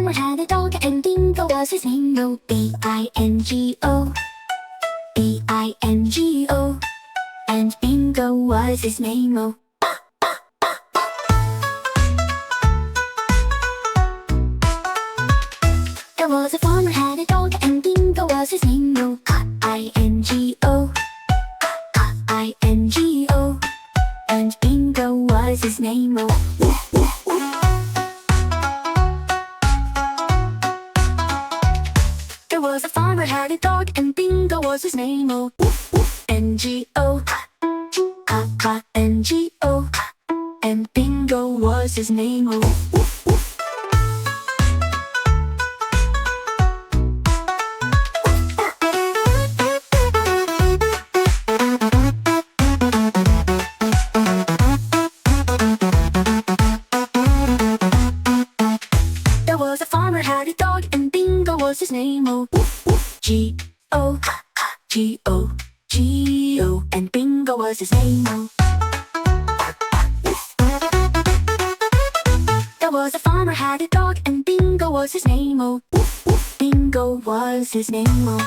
farmer had a dog, and Bingo was his name. Oh, B-I-N-G-O, B-I-N-G-O, and Bingo was his name. Oh. There was a farmer had a dog, and Bingo was his name. Oh, I-N-G-O, I-N-G-O, and Bingo was his name. Oh. There was a farmer had a dog, and Bingo was his name. Oh, N-G-O, N-G-O, and Bingo was his name. Oh. There was a farmer had a dog, and Bingo was his name. Oh, G-O, G-O, G-O, and Bingo was his name. Oh. There was a farmer had a dog, and Bingo was his name. Oh, Bingo was his name. Oh.